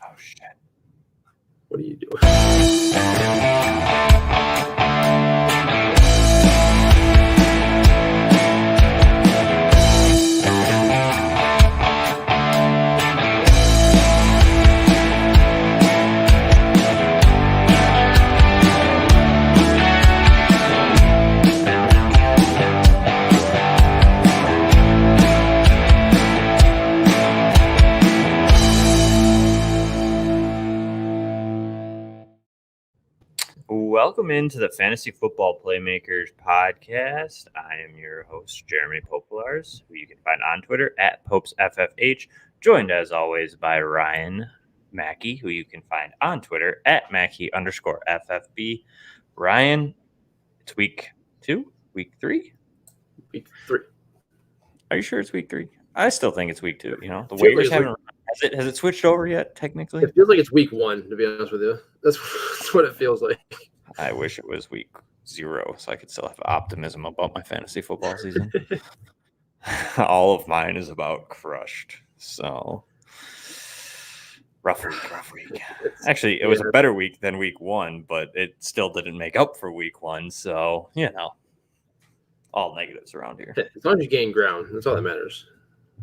Oh, shit. What are you doing? Welcome into the Fantasy Football Playmakers podcast. I am your host, Jeremy Popolars, who you can find on Twitter at PopesFFH, joined as always by Ryan Mackey, who you can find on Twitter at Mackey_FFB. Ryan, it's week 2? Week 3? Week 3. Are you sure it's week 3? I still think it's week 2. You know, the Feels waivers like haven't. Has it switched over yet? Technically, it feels like it's week 1. To be honest with you, that's what it feels like. I wish it was week 0, so I could still have optimism about my fantasy football season. All of mine is about crushed. So rough week. Actually, it was a better week than week 1, but it still didn't make up for week 1. So, all negatives around here. As long as you gain ground, that's all that matters.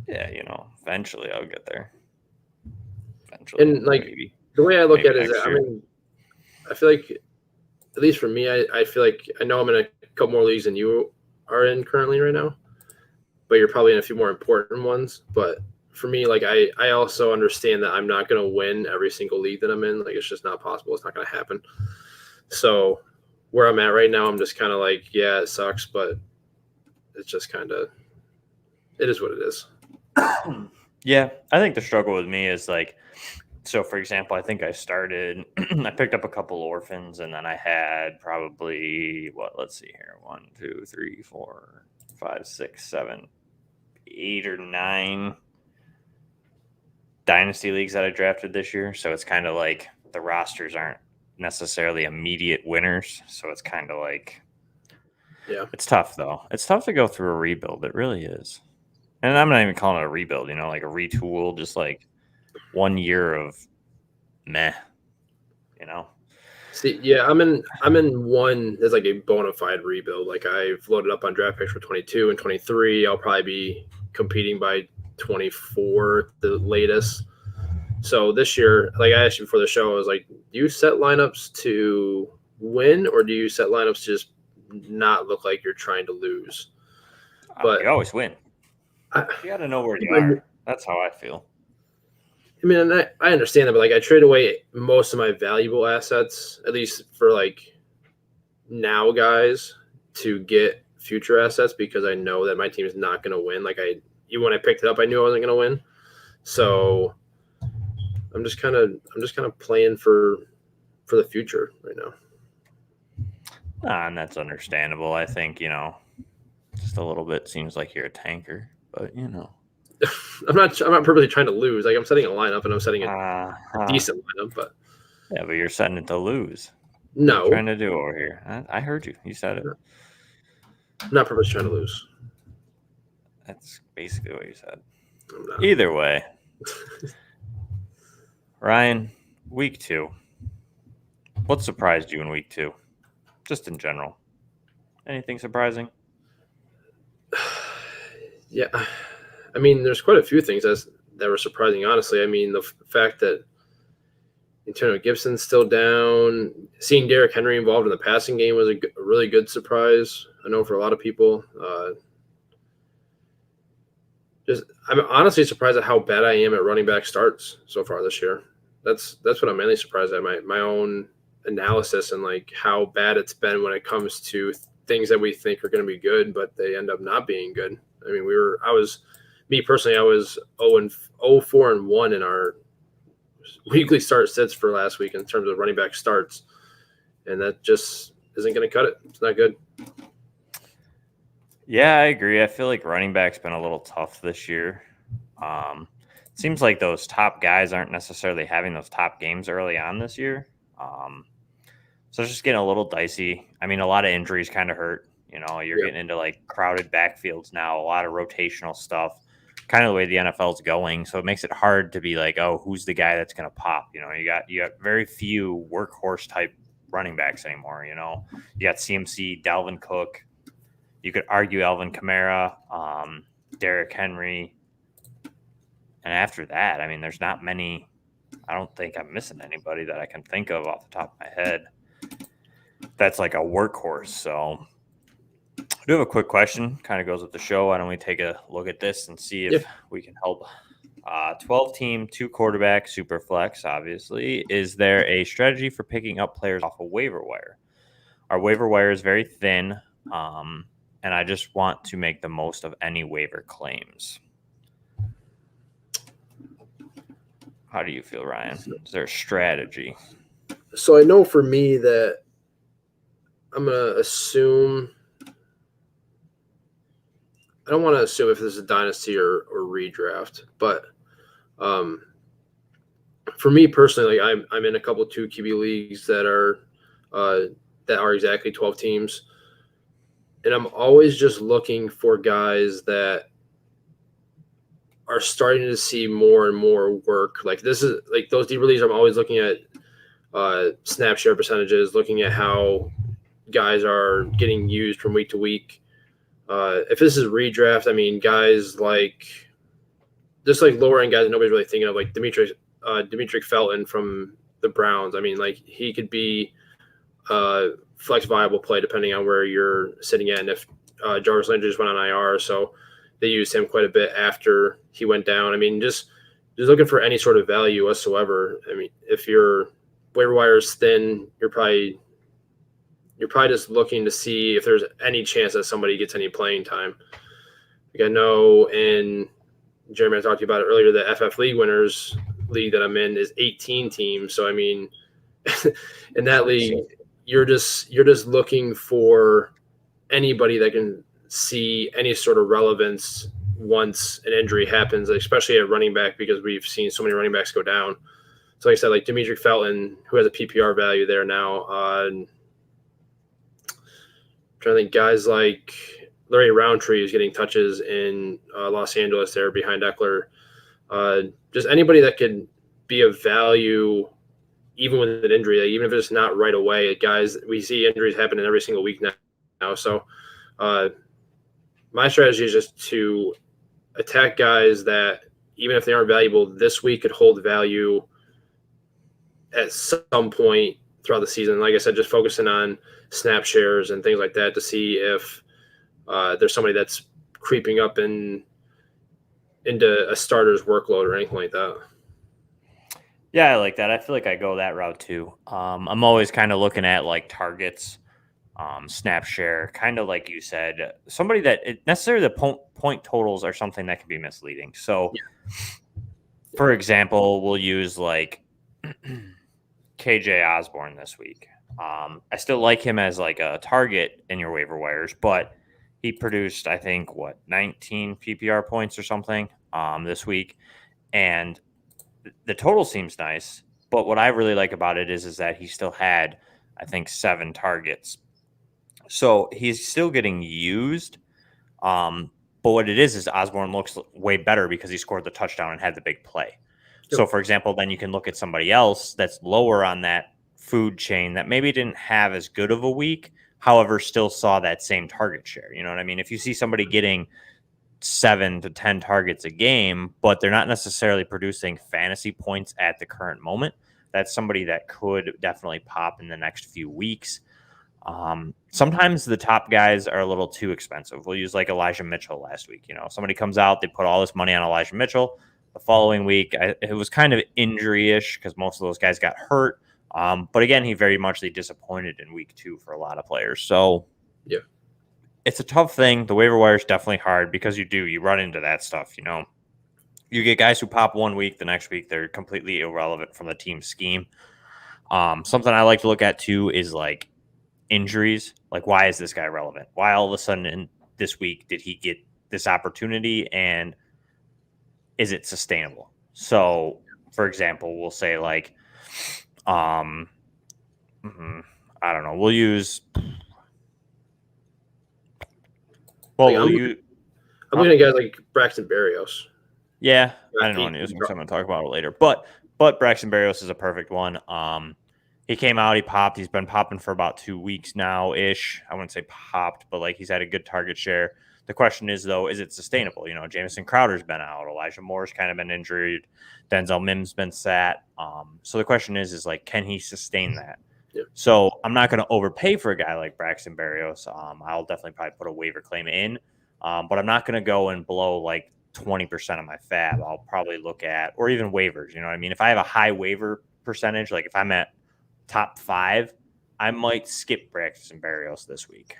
Yeah, eventually I'll get there. And maybe. The way I look at it is, I feel like, at least for me, I feel like I know I'm in a couple more leagues than you are in currently right now, but you're probably in a few more important ones. But for me, like I also understand that I'm not going to win every single league that I'm in. Like, it's just not possible. It's not going to happen. So where I'm at right now, I'm just kind of like, yeah, it sucks, but it's just kind of, it is what it is. Yeah, I think the struggle with me is like, so for example, I think I picked up a couple orphans, and then I had probably, let's see here, 1, 2, 3, 4, 5, 6, 7, 8 or 9 dynasty leagues that I drafted this year. So it's kind of like the rosters aren't necessarily immediate winners. So it's kind of like, yeah, it's tough though. It's tough to go through a rebuild. It really is. And I'm not even calling it a rebuild, like a retool, just like 1 year of meh, See, yeah, I'm in one that's like a bona fide rebuild. Like, I've loaded up on draft picks for 22 and 23. I'll probably be competing by 24 the latest. So this year, like I asked you before the show, I was like, do you set lineups to win, or do you set lineups to just not look like you're trying to lose? But you always win. You got to know where you are. That's how I feel. I mean, and I understand that, but like, I trade away most of my valuable assets, at least for like now guys, to get future assets, because I know that my team is not going to win. Like, even when I picked it up, I knew I wasn't going to win. So I'm just kind of playing for the future right now. And that's understandable. I think, just a little bit seems like you're a tanker, but I'm not purposely trying to lose. Like, I'm setting a lineup, and I'm setting a decent lineup, but yeah, but you're setting it to lose. No, what are you trying to do over here? I heard you. You said it. I'm not purposely trying to lose. That's basically what you said. Either way, Ryan, week 2. What surprised you in week 2? Just in general. Anything surprising? Yeah. I mean, there's quite a few things that were surprising, honestly. I mean, the fact that Antonio Gibson's still down, seeing Derrick Henry involved in the passing game was a really good surprise. I know for a lot of people. I'm honestly surprised at how bad I am at running back starts so far this year. That's what I'm mainly surprised at, my own analysis and like how bad it's been when it comes to things that we think are going to be good, but they end up not being good. I mean, I was 0-4-1 in our weekly start sits for last week in terms of running back starts, and that just isn't going to cut it. It's not good. Yeah, I agree. I feel like running back's been a little tough this year. It seems like those top guys aren't necessarily having those top games early on this year. So it's just getting a little dicey. I mean, a lot of injuries kind of hurt. You're getting into like crowded backfields now, a lot of rotational stuff. kind of the way the NFL is going. So it makes it hard to be like, oh, who's the guy that's going to pop? You got very few workhorse type running backs anymore. You got CMC, Dalvin Cook. You could argue Alvin Kamara, Derrick Henry. And after that, I mean, there's not many. I don't think I'm missing anybody that I can think of off the top of my head that's like a workhorse. So I do have a quick question, kind of goes with the show. Why don't we take a look at this and see if we can help? 12-team, 2-quarterback, super flex, obviously. Is there a strategy for picking up players off a waiver wire? Our waiver wire is very thin, and I just want to make the most of any waiver claims. How do you feel, Ryan? Is there a strategy? So I know for me that I'm going to assume – I don't want to assume if this is a dynasty or redraft, but for me personally, like I'm in a couple 2 QB leagues that are exactly 12 teams, and I'm always just looking for guys that are starting to see more and more work. Like this is like those deeper leagues. I'm always looking at snap share percentages, looking at how guys are getting used from week to week. If this is redraft, I mean, guys like just like lower end guys that nobody's really thinking of, like Dimitri Felton from the Browns. I mean, like he could be flex viable play depending on where you're sitting at. And if Jarvis Landry just went on IR, so they used him quite a bit after he went down. I mean, just looking for any sort of value whatsoever. I mean, if your waiver wire is thin, you're probably just looking to see if there's any chance that somebody gets any playing time. Like I know in Jeremy, I talked to you about it earlier, the FF League winners league that I'm in is 18 teams. So, I mean, in that league, you're just looking for anybody that can see any sort of relevance once an injury happens, especially at running back, because we've seen so many running backs go down. So like I said, like Dimitri Felton, who has a PPR value there now, trying to think guys like Larry Roundtree is getting touches in Los Angeles there behind Eckler. Just anybody that could be of value even with an injury, like even if it's not right away. Guys, we see injuries happening every single week now. So my strategy is just to attack guys that, even if they aren't valuable this week, could hold value at some point throughout the season. Like I said, just focusing on snap shares and things like that to see if there's somebody that's creeping up into a starter's workload or anything like that. Yeah, I like that. I feel like I go that route too. I'm always kind of looking at like targets, snap share, kind of like you said, somebody that necessarily the point totals are something that can be misleading. So, for example, we'll use like KJ Osborne this week. I still like him as like a target in your waiver wires, but he produced, I think, 19 PPR points or something this week. And the total seems nice, but what I really like about it is that he still had, I think, 7 targets. So he's still getting used. But what it is Osborne looks way better because he scored the touchdown and had the big play. Yep. So, for example, then you can look at somebody else that's lower on that food chain that maybe didn't have as good of a week, however, still saw that same target share. You know what I mean? If you see somebody getting 7 to 10 targets a game, but they're not necessarily producing fantasy points at the current moment, that's somebody that could definitely pop in the next few weeks. Sometimes the top guys are a little too expensive. We'll use like Elijah Mitchell last week. You know, somebody comes out, they put all this money on Elijah Mitchell. The following week, it was kind of injury-ish because most of those guys got hurt. But again, he very much disappointed in week 2 for a lot of players. So, yeah, it's a tough thing. The waiver wire is definitely hard because you run into that stuff. You know, you get guys who pop one week, the next week they're completely irrelevant from the team scheme. Something I like to look at too is like injuries. Like, why is this guy relevant? Why all of a sudden in this week did he get this opportunity, and is it sustainable? So, for example, we'll say like, I don't know. We'll use. Well, I'm looking at guys like Braxton Berrios. Yeah, I don't know any news because I'm going to talk about it later. But Braxton Berrios is a perfect one. He came out, he popped. He's been popping for about 2 weeks now-ish. I wouldn't say popped, but like he's had a good target share. The question is, though, is it sustainable? You know, Jamison Crowder's been out. Elijah Moore's kind of been injured. Denzel Mims been sat. So the question is like, can he sustain that? Yeah. So I'm not going to overpay for a guy like Braxton Berrios. I'll definitely probably put a waiver claim in, but I'm not going to go and blow like 20% of my fab. I'll probably look at, or even waivers. You know what I mean? If I have a high waiver percentage, like if I'm at top 5, I might skip Braxton Berrios this week.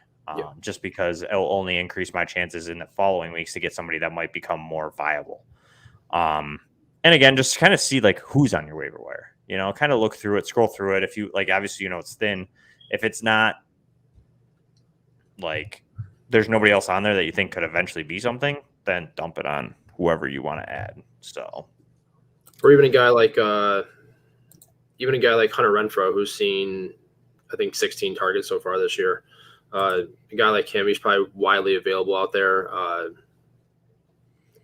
Just because it'll only increase my chances in the following weeks to get somebody that might become more viable. And again, just kind of see like who's on your waiver wire, you know, kind of look through it, scroll through it. If you like, obviously, you know, it's thin. If it's not like there's nobody else on there that you think could eventually be something, then dump it on whoever you want to add. So, or even a guy like Hunter Renfrow, who's seen, I think, 16 targets so far this year. A guy like him, he's probably widely available out there.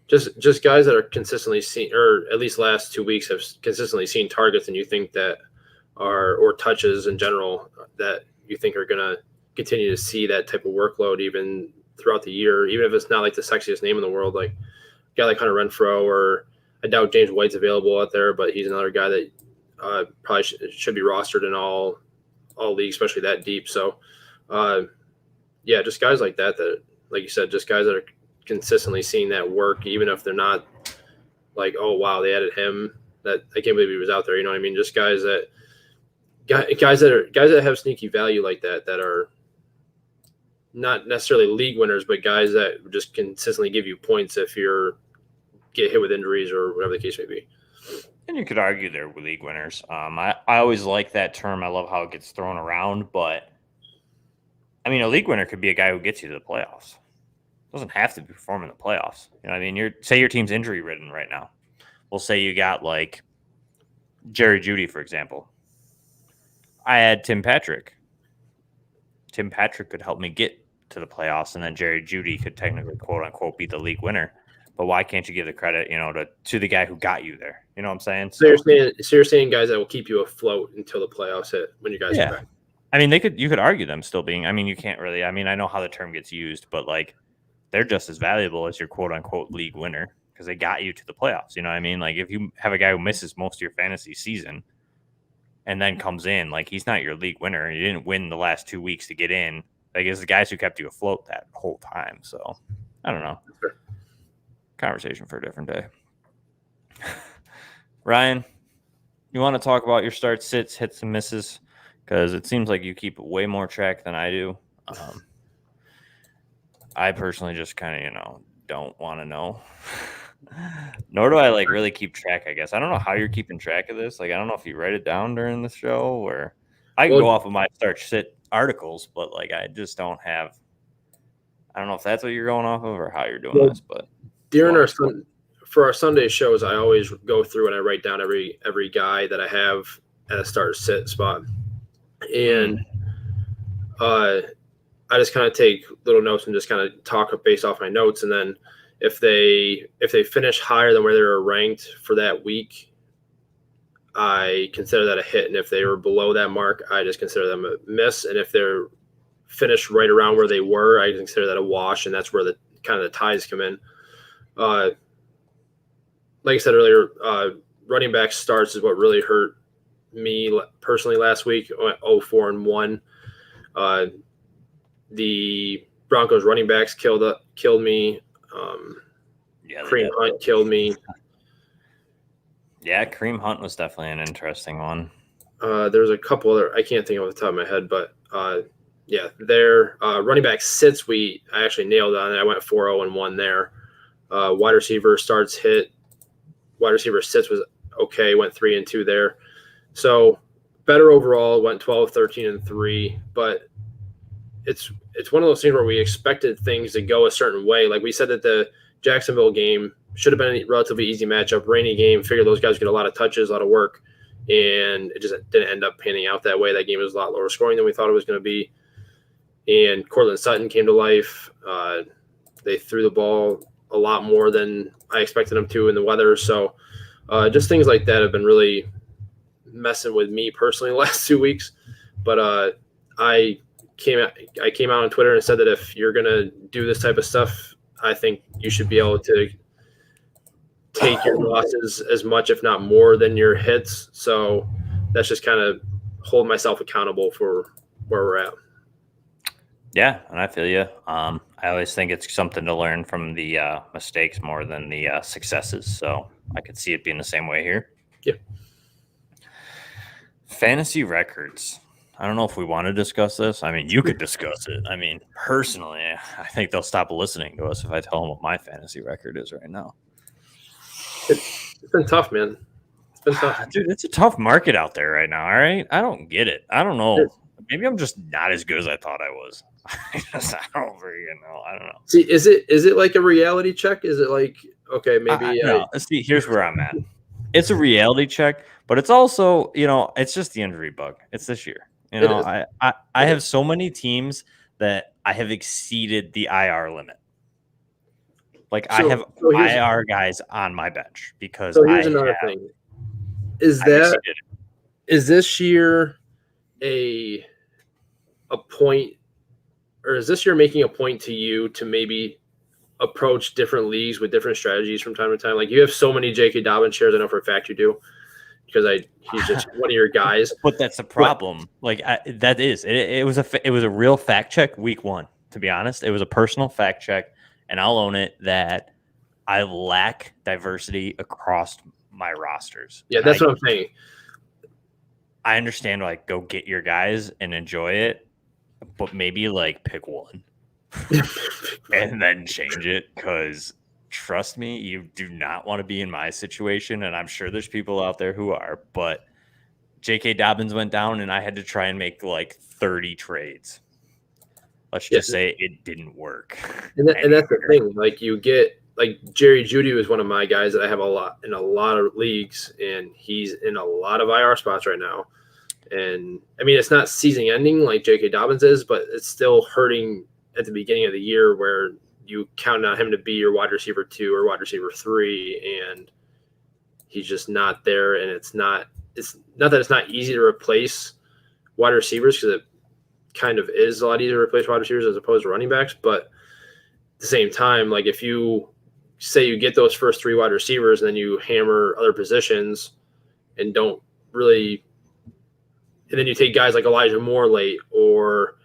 Just guys that are consistently seen, or at least last 2 weeks have consistently seen targets, and you think that or touches in general that you think are going to continue to see that type of workload even throughout the year, even if it's not like the sexiest name in the world, like a guy like Hunter Renfrow, or I doubt James White's available out there, but he's another guy that probably should be rostered in all leagues, especially that deep. So, yeah, just guys like that, like you said, just guys that are consistently seeing that work, even if they're not like, oh, wow, they added him. That I can't believe he was out there. You know what I mean? Just guys that have sneaky value like that are not necessarily league winners, but guys that just consistently give you points if you're get hit with injuries or whatever the case may be. And you could argue they're league winners. I always like that term. I love how it gets thrown around, but I mean, a league winner could be a guy who gets you to the playoffs. It doesn't have to be performing in the playoffs. You know what I mean? Say your team's injury ridden right now. We'll say you got like Jerry Jeudy, for example. I had Tim Patrick. Tim Patrick could help me get to the playoffs, and then Jerry Jeudy could technically, quote unquote, be the league winner. But why can't you give the credit, you know, to the guy who got you there? You know what I'm saying? So you're saying guys that will keep you afloat until the playoffs hit when you guys get back. I mean, you could argue them still being. I mean, you can't really. I mean, I know how the term gets used, but like they're just as valuable as your quote unquote league winner because they got you to the playoffs. You know what I mean? Like if you have a guy who misses most of your fantasy season and then comes in, like he's not your league winner. You didn't win the last 2 weeks to get in. Like it's the guys who kept you afloat that whole time. So I don't know. Conversation for a different day. Ryan, you want to talk about your start sits, hits, and misses? Because it seems like you keep way more track than I do. I personally just kind of, don't want to know. Nor do I like really keep track, I guess. I don't know how you're keeping track of this. Like, I don't know if you write it down during the show or I can go off of my start sit articles, but like I just don't have. I don't know if that's what you're going off of or how you're doing this, but during for our Sunday shows, I always go through and I write down every guy that I have at a start sit spot. And I just kind of take little notes and just kind of talk based off my notes. And then if they finish higher than where they were ranked for that week, I consider that a hit. And if they were below that mark, I just consider them a miss. And if they're finished right around where they were, I consider that a wash. And that's where the kind of the ties come in. Like I said earlier, running back starts is what really hurt me personally last week. I went 0-4-1. The Broncos running backs killed me. Kareem Hunt killed me. Yeah, Kareem Hunt was definitely an interesting one. There's a couple other I can't think of off the top of my head, but their running back sits I actually nailed on it. I went 4-0-1 there. Wide receiver starts hit. Wide receiver sits was okay. Went 3-2 there. So better overall. Went 12-13-3. But it's one of those things where we expected things to go a certain way. Like we said that the Jacksonville game should have been a relatively easy matchup. Rainy game. Figured those guys get a lot of touches, a lot of work, and it just didn't end up panning out that way. That game was a lot lower scoring than we thought it was going to be. And Cortland Sutton came to life. They threw the ball a lot more than I expected him to in the weather. So just things like that have been really messing with me personally the last 2 weeks. But I came out on Twitter and said that if you're gonna do this type of stuff, I think you should be able to take your losses as much, if not more, than your hits. So that's just kind of hold myself accountable for where we're at. Yeah, and I feel you. I always think it's something to learn from the mistakes more than the successes. So I could see it being the same way here. Yeah. Fantasy records. I don't know if we want to discuss this. I mean, you could discuss it. I mean, personally, I think they'll stop listening to us if I tell them what my fantasy record is right now. It's been tough, man. It's been tough. Dude, it's a tough market out there right now, all right? I don't get it. I don't know. Maybe I'm just not as good as I thought I was. I don't know. I don't know. See, is it like a reality check? Is it like, okay, maybe no. See, here's where I'm at. It's a reality check, but it's also, it's just the injury bug. It's this year. I have so many teams that I have exceeded the IR limit. Like I have IR guys on my bench because here's another thing. Is this year a point, or is this year making a point to you to maybe approach different leagues with different strategies from time to time? Like you have so many J.K. Dobbins shares, I know for a fact you do, because he's just one of your guys. But that's the problem. It was a real fact check week 1. To be honest, it was a personal fact check, and I'll own it that I lack diversity across my rosters. Yeah, that's what I'm saying. I understand, like, go get your guys and enjoy it, but maybe, like, pick one and then change it, because trust me, you do not want to be in my situation, and I'm sure there's people out there who are, but J.K. Dobbins went down, and I had to try and make, like, 30 trades. Let's just say it didn't work. And that's the thing. Like, you get – like Jerry Jeudy was one of my guys that I have in a lot of leagues, and he's in a lot of IR spots right now. And I mean, it's not season ending like J.K. Dobbins is, but it's still hurting at the beginning of the year where you count on him to be your wide receiver 2 or wide receiver 3, and he's just not there. And it's not that it's not easy to replace wide receivers, because it kind of is a lot easier to replace wide receivers as opposed to running backs. But at the same time, like if you say you get those first 3 wide receivers and then you hammer other positions and don't really, and then you take guys like Elijah Moore late or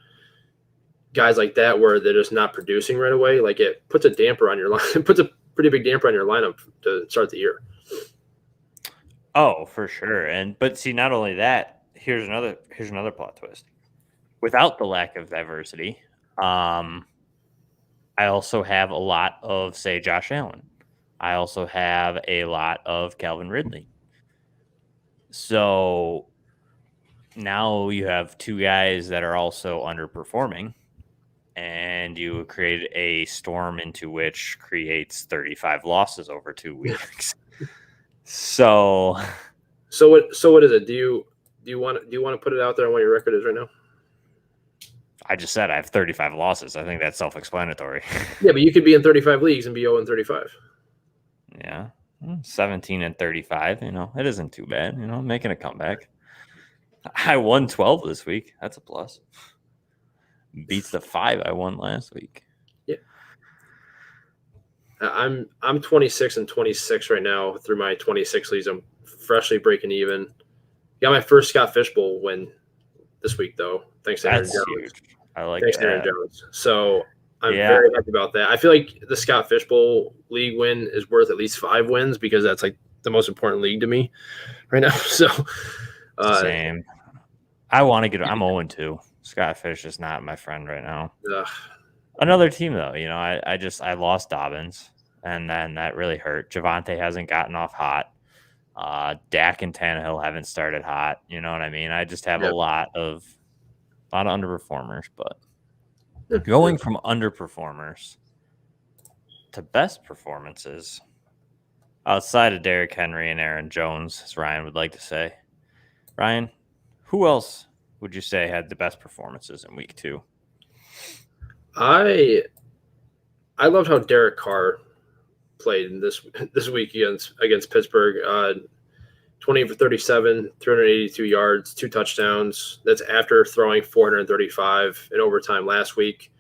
guys like that where they're just not producing right away, like it puts a damper on your line. It puts a pretty big damper on your lineup to start the year. Oh, for sure. But see, not only that, here's another plot twist. Without the lack of diversity, I also have a lot of, say, Josh Allen. I also have a lot of Calvin Ridley. So now you have 2 guys that are also underperforming, and you create a storm into which creates 35 losses over 2 weeks. So what is it? Do you want to put it out there on what your record is right now? I just said I have 35 losses. I think that's self-explanatory. Yeah, but you could be in 35 leagues and be 0-35. Yeah, 17-35. It isn't too bad. Making a comeback. I won 12 this week. That's a plus. Beats the 5 I won last week. Yeah, I'm 26-26 right now through my 26 leagues. I'm freshly breaking even. Got my first Scott Fishbowl win this week though. Thanks to Aaron Jones. Huge. I like Thanks that. to Aaron Jones. So I'm very happy about that. I feel like the Scott Fishbowl league win is worth at least 5 wins, because that's like the most important league to me right now. So same. I want to get. I'm 0-2. Scott Fish is not my friend right now. Another team though, I lost Dobbins, and then that really hurt. Javonte hasn't gotten off hot. Dak and Tannehill haven't started hot. You know what I mean? I just have a lot of underperformers, but going from underperformers to best performances outside of Derrick Henry and Aaron Jones, as Ryan would like to say. Ryan, who else would you say had the best performances in week 2? I loved how Derek Carr played in this week against Pittsburgh. 20 for 37, 382 yards, 2 touchdowns. That's after throwing 435 in overtime last week.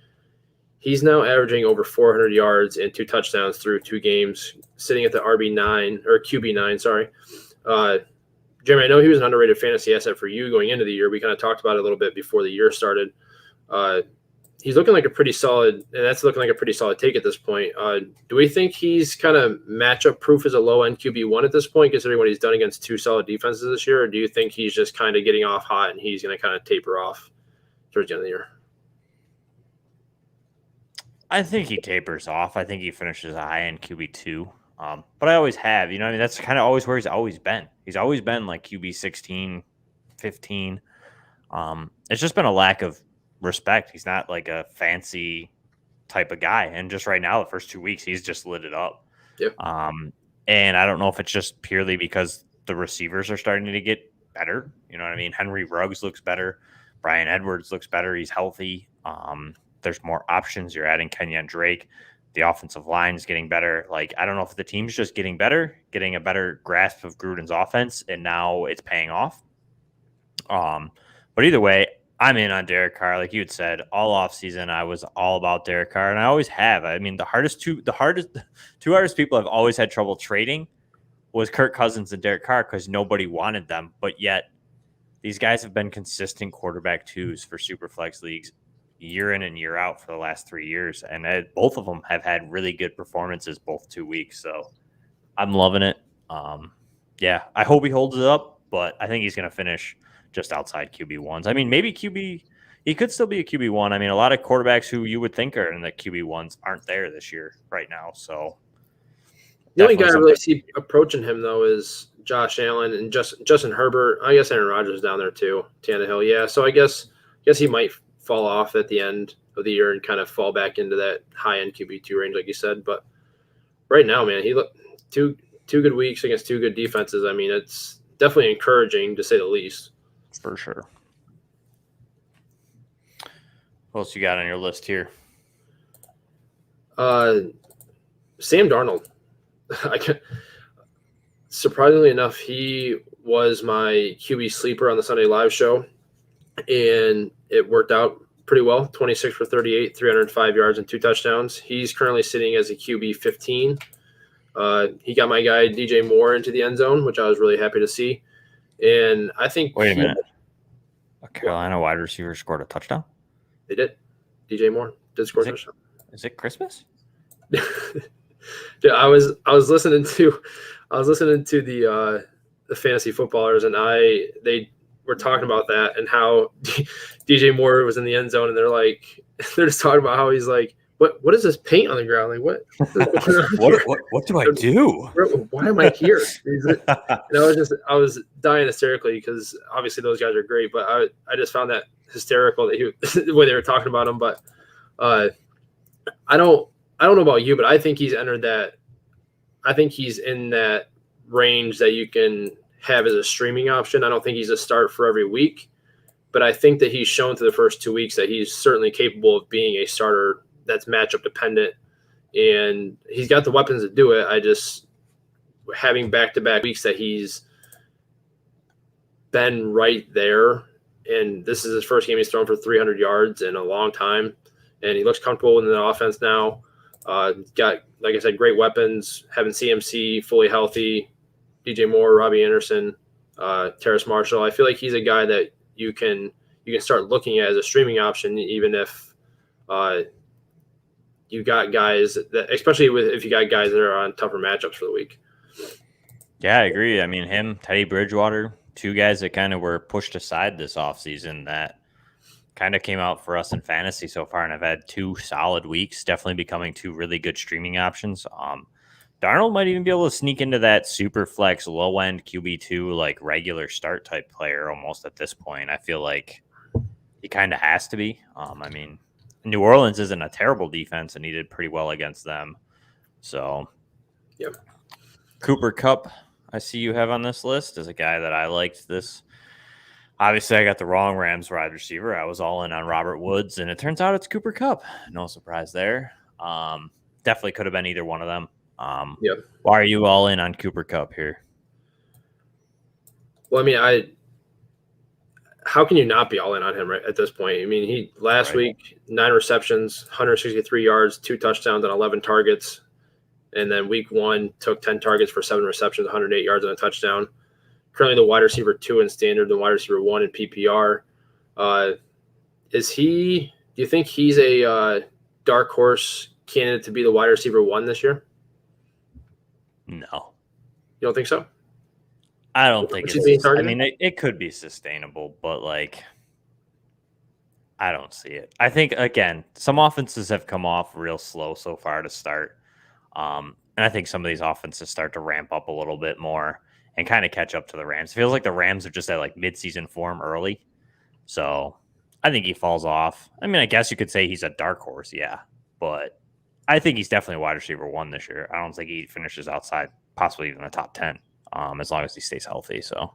He's now averaging over 400 yards and 2 touchdowns through 2 games, sitting at the QB9, sorry. Jeremy, I know he was an underrated fantasy asset for you going into the year. We kind of talked about it a little bit before the year started. He's looking like a pretty solid, and that's looking like a pretty solid take at this point. Do we think he's kind of matchup proof as a low end QB1 at this point, considering what he's done against 2 solid defenses this year? Or do you think he's just kind of getting off hot and he's going to kind of taper off towards the end of the year? I think he tapers off. I think he finishes a high end QB2. But I always have, that's kind of always where he's always been. He's always been like QB 16, 15. It's just been a lack of respect. He's not like a fancy type of guy. And just right now, the first 2 weeks, he's just lit it up. Yep. And I don't know if it's just purely because the receivers are starting to get better. You know what I mean? Henry Ruggs looks better. Bryan Edwards looks better. He's healthy. There's more options. You're adding Kenyon Drake. The offensive line is getting better. Like, I don't know if the team's just getting better, getting a better grasp of Gruden's offense, and now it's paying off. But either way, I'm in on Derek Carr. Like you had said, all offseason, I was all about Derek Carr, and I always have. I mean, two hardest people I've always had trouble trading was Kirk Cousins and Derek Carr because nobody wanted them. But yet, these guys have been consistent quarterback twos for Superflex leagues year in and year out for the last 3 years. And both of them have had really good performances both 2 weeks. So I'm loving it. Yeah, I hope he holds it up, but I think he's going to finish just outside QB1s. I mean, maybe he could still be a QB1. I mean, a lot of quarterbacks who you would think are in the QB1s aren't there this year right now. So the only guy I really see approaching him, though, is Josh Allen and Justin Herbert. I guess Aaron Rodgers is down there, too. Tannehill, yeah. So I guess he might fall off at the end of the year and kind of fall back into that high-end QB2 range, like you said. But right now, man, he looked two good weeks against 2 good defenses. I mean, it's definitely encouraging, to say the least. For sure. What else you got on your list here? Sam Darnold. Surprisingly enough, he was my QB sleeper on the Sunday Live show, and it worked out pretty well. 26 for 38, 305 yards and 2 touchdowns. He's currently sitting as a QB 15. He got my guy DJ Moore into the end zone, which I was really happy to see. And I think wait a minute. A Carolina wide receiver scored a touchdown? They did. DJ Moore did score a touchdown. Is it Christmas? Yeah, I was listening to the fantasy footballers, and they were talking about that and how DJ Moore was in the end zone, and they're just talking about how he's like, what is this paint on the ground? Like, what do I do? Why am I here? And I was dying hysterically because obviously those guys are great, but I just found that hysterical that the way they were talking about him. But I don't know about you, but I think he's entered that. I think he's in that range that you can have as a streaming option. I don't think he's a start for every week, but I think that he's shown through the first 2 weeks that he's certainly capable of being a starter that's matchup dependent, and he's got the weapons to do it. I just, having back-to-back weeks that he's been right there, and this is his first game he's thrown for 300 yards in a long time, and he looks comfortable in the offense now. Got, like I said, great weapons, having CMC fully healthy, DJ Moore, Robbie Anderson, Terrace Marshall. I feel like he's a guy that you can start looking at as a streaming option, even if you got guys that, especially if you got guys that are on tougher matchups for the week. Yeah, I agree. I mean, him, Teddy Bridgewater, 2 guys that kind of were pushed aside this offseason that kind of came out for us in fantasy so far, and I've had 2 solid weeks, definitely becoming 2 really good streaming options. Darnold might even be able to sneak into that super flex low end QB2, like regular start type player almost at this point. I feel like he kind of has to be. I mean, New Orleans isn't a terrible defense, and he did pretty well against them. So, yep. Cooper Kupp, I see you have on this list, is a guy that I liked this. Obviously, I got the wrong Rams wide receiver. I was all in on Robert Woods, and it turns out it's Cooper Kupp. No surprise there. Definitely could have been either one of them. Why are you all in on Cooper Kupp here? Well, I mean, how can you not be all in on him right at this point? I mean, he last week, 9 receptions, 163 yards, 2 touchdowns on 11 targets. And then week 1 took 10 targets for 7 receptions, 108 yards and a touchdown. Currently the wide receiver 2 in standard, the wide receiver 1 in PPR. Do you think he's a dark horse candidate to be the wide receiver 1 this year? No. You don't think so? I don't think it's – I mean, it could be sustainable, but, I don't see it. I think, again, some offenses have come off real slow so far to start. And I think some of these offenses start to ramp up a little bit more and kind of catch up to the Rams. It feels like the Rams are just at, midseason form early. So I think he falls off. I mean, I guess you could say he's a dark horse, yeah. But I think he's definitely wide receiver 1 this year. I don't think he finishes outside possibly even the top 10. As long as he stays healthy. So,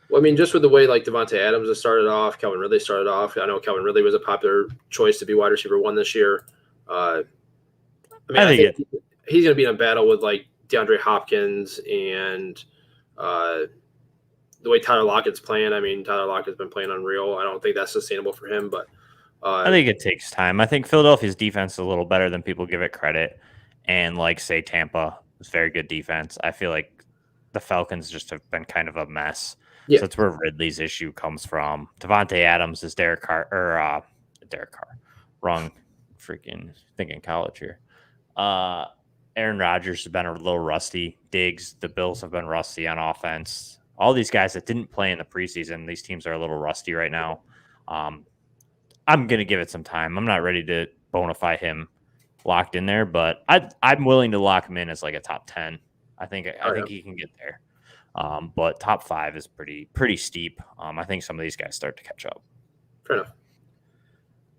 well, I mean, just with the way Davante Adams has started off, Calvin Ridley started off. I know Calvin Ridley was a popular choice to be wide receiver 1 this year. I think he's going to be in a battle with DeAndre Hopkins and the way Tyler Lockett's playing. I mean, Tyler Lockett's been playing unreal. I don't think that's sustainable for him, but I think it takes time. I think Philadelphia's defense is a little better than people give it credit, and say Tampa is very good defense. I feel like the Falcons just have been kind of a mess. Yeah. So that's where Ridley's issue comes from. Davante Adams is Derek Carr. Wrong freaking thinking college here. Aaron Rodgers has been a little rusty. Diggs, the Bills have been rusty on offense. All these guys that didn't play in the preseason, these teams are a little rusty right now. I'm going to give it some time. I'm not ready to bona fide him locked in there, but I'm willing to lock him in as a top 10. I think he can get there. But top 5 is pretty steep. I think some of these guys start to catch up. Fair enough.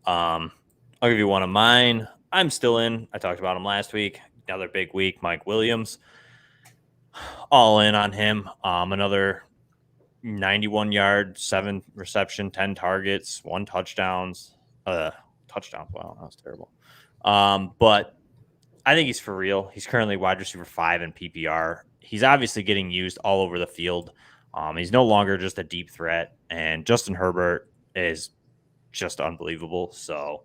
I'll give you one of mine. I'm still in. I talked about him last week. Another big week, Mike Williams. All in on him. Another 91 yard, 7 reception, 10 targets, 1 touchdowns. Wow, that was terrible. But I think he's for real. He's currently wide receiver 5 in PPR. He's obviously getting used all over the field. He's no longer just a deep threat, and Justin Herbert is just unbelievable. So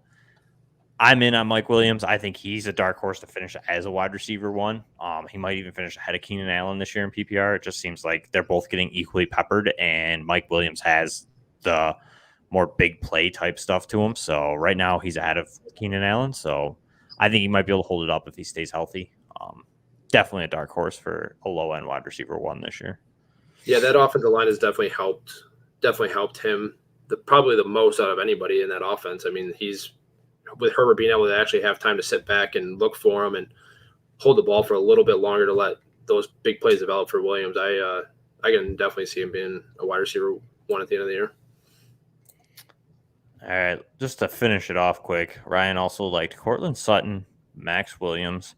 I'm in on Mike Williams. I think he's a dark horse to finish as a wide receiver 1. He might even finish ahead of Keenan Allen this year in PPR. It just seems like they're both getting equally peppered, and Mike Williams has the more big play type stuff to him. So right now he's ahead of Keenan Allen. So I think he might be able to hold it up if he stays healthy. Definitely a dark horse for a low-end wide receiver 1 this year. Yeah, that offensive line has definitely helped him probably the most out of anybody in that offense. I mean, he's with Herbert being able to actually have time to sit back and look for him and hold the ball for a little bit longer to let those big plays develop for Williams. I can definitely see him being a wide receiver 1 at the end of the year. All right, just to finish it off quick, Ryan also liked Cortland Sutton, Max Williams,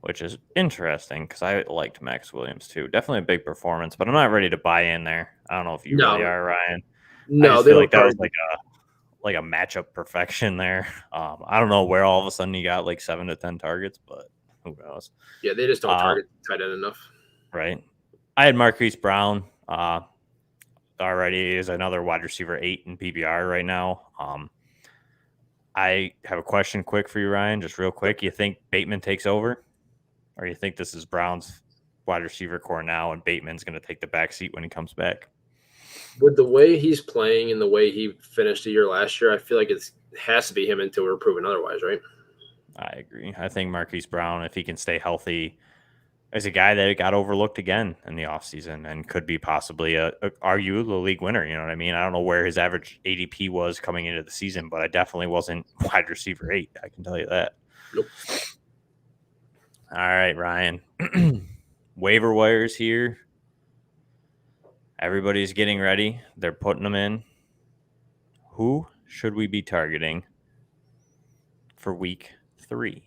which is interesting because I liked Max Williams too. Definitely a big performance, but I'm not ready to buy in there. I don't know if you really are, Ryan. No, I just feel like that was like a matchup perfection there. I don't know where all of a sudden you got 7 to 10 targets, but who knows? Yeah, they just don't target tight end enough. Right. I had Marquise Brown. Already is another wide receiver 8 in PPR right now. I have a question quick for you, Ryan, just real quick. You think Bateman takes over? Or you think this is Brown's wide receiver core now and Bateman's going to take the back seat when he comes back? With the way he's playing and the way he finished the year last year, I feel like it has to be him until we're proven otherwise, right? I agree. I think Marquise Brown, if he can stay healthy, is a guy that got overlooked again in the offseason and could be possibly arguably the league winner. You know what I mean? I don't know where his average ADP was coming into the season, but I definitely wasn't wide receiver 8. I can tell you that. Nope. All right, Ryan. Waiver wires here. Everybody's getting ready. They're putting them in. Who should we be targeting for week 3?